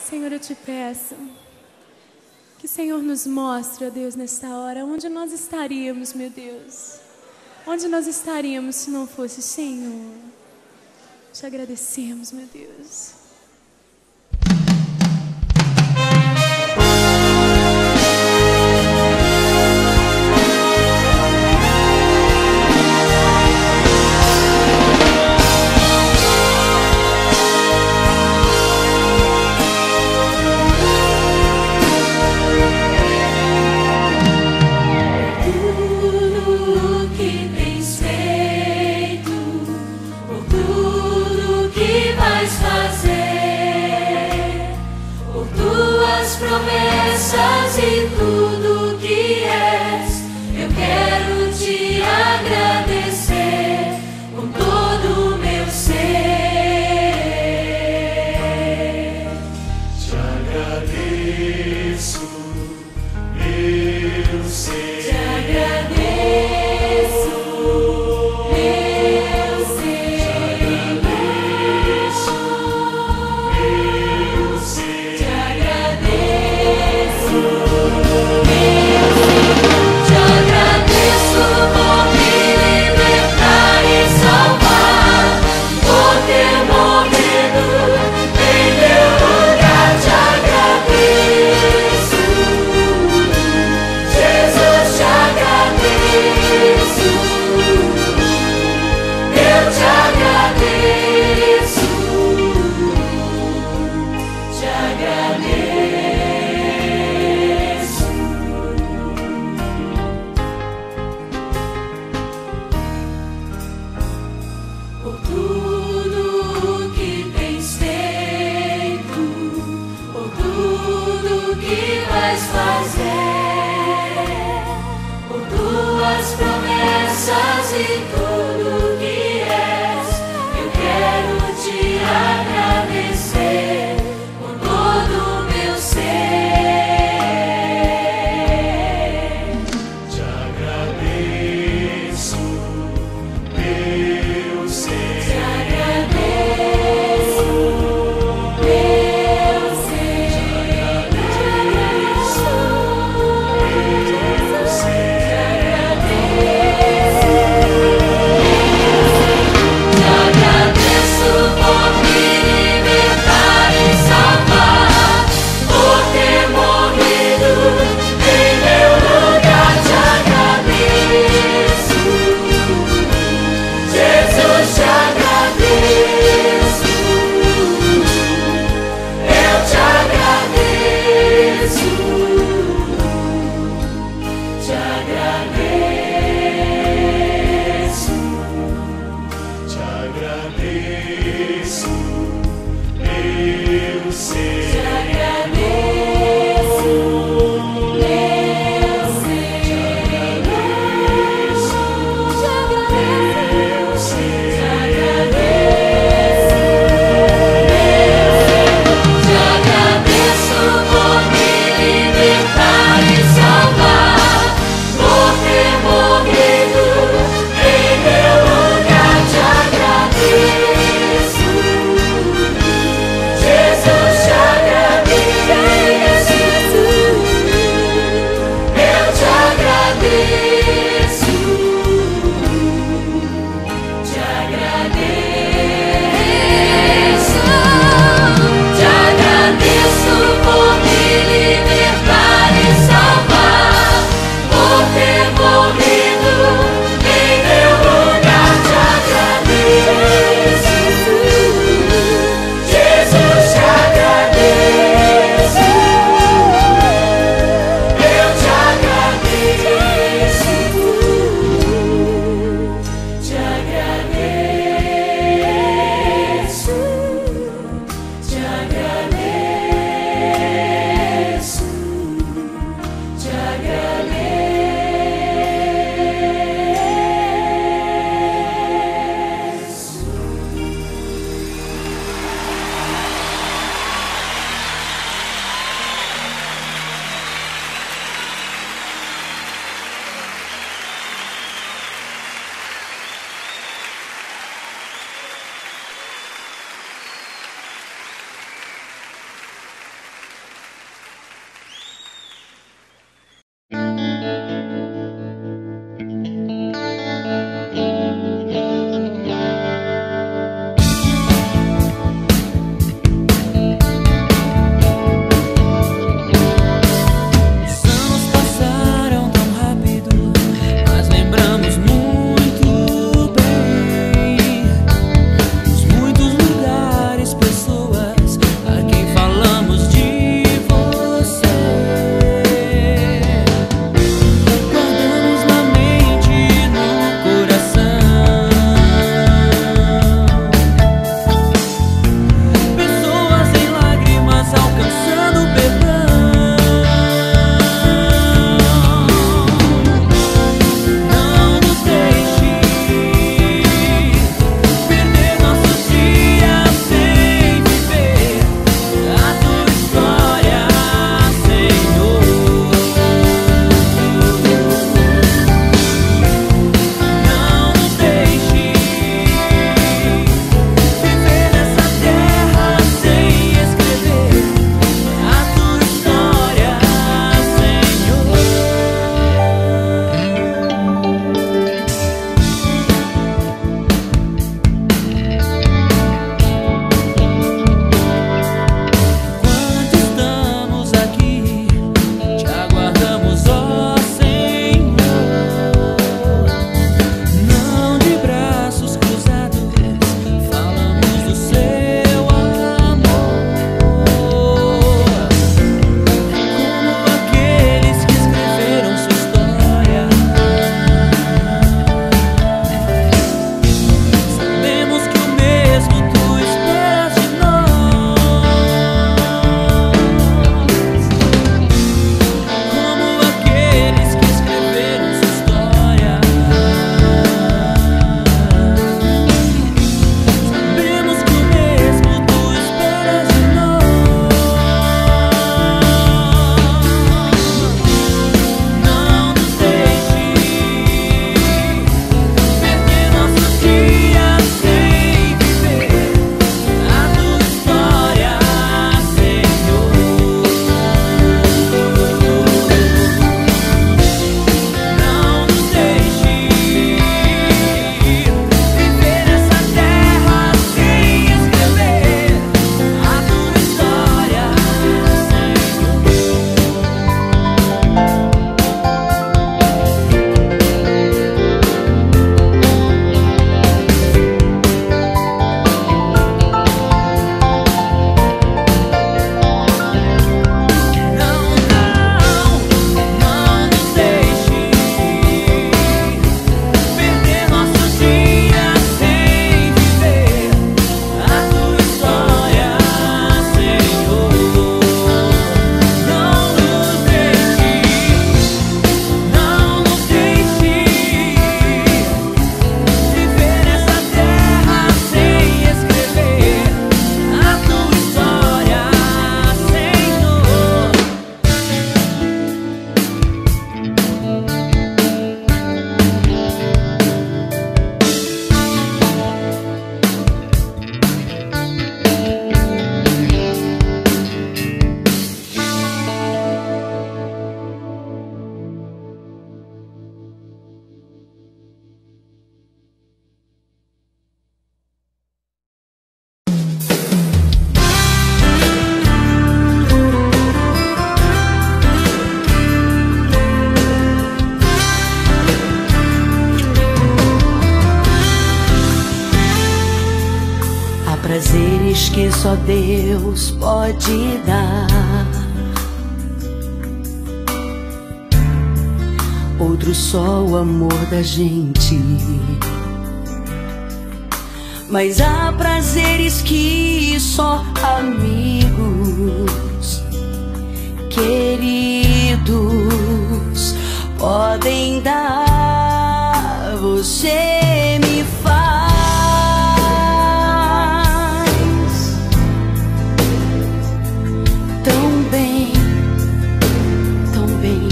Senhor, eu te peço que o Senhor nos mostre, ó Deus, nesta hora, onde nós estaríamos, meu Deus. Onde nós estaríamos se não fosse o Senhor. Te agradecemos, meu Deus. Promessas e tudo que és, eu quero te agradecer com todo o meu ser. Te agradeço, meu ser. Te agradeço, meu ser. Te agradeço, meu ser. Te agradeço. Te agradeço por me libertar e salvar, por ter morrido em meu lugar. Te agradeço, Jesus, te agradeço, eu te agradeço, te agradeço. Por tudo que tens feito, por tudo que vais fazer, por tuas promessas e tudo que és, eu quero te agradecer com todo o meu ser. Te agradeço, meu ser. Te agradeço, meu ser. Te agradeço, meu ser. Te agradeço, só Deus pode dar. Outro só o amor da gente. Mas há prazeres que só amigos queridos podem dar. Você me faz tão bem, tão bem.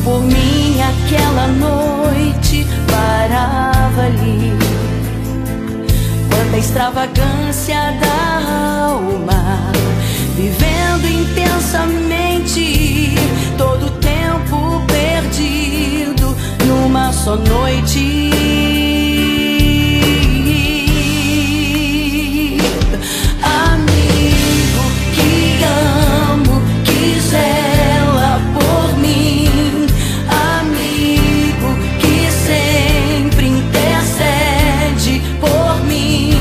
Por mim aquela noite parava ali. Quanta extravagância da alma, vivendo intensamente todo o tempo perdido numa só noite. Amigo que amo, que zela por mim, amigo que sempre intercede por mim,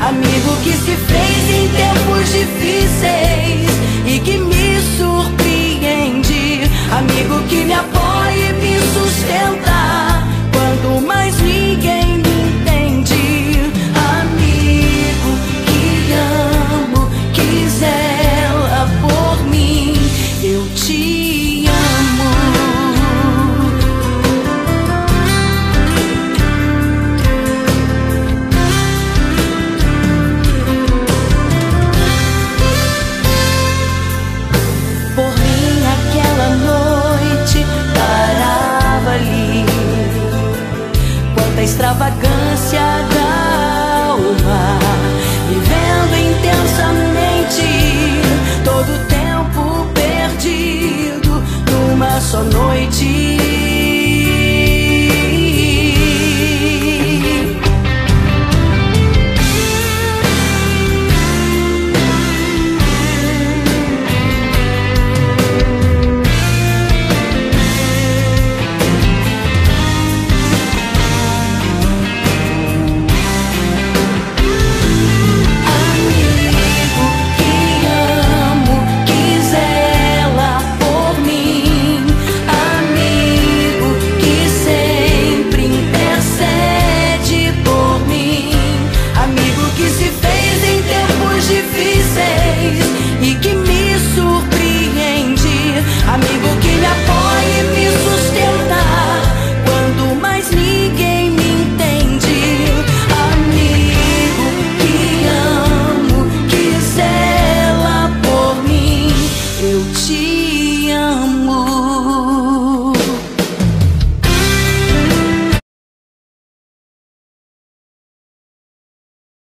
amigo que se fez em tempos difíceis e que me surpreende, amigo que me apoia e me sustenta quando mais ninguém me entende, amigo que amo, que zela por mim, eu te amo. Por mim aquela noite parava ali. Quanta extravagância da alma, vivendo intensamente todo o tempo perdido numa só noite.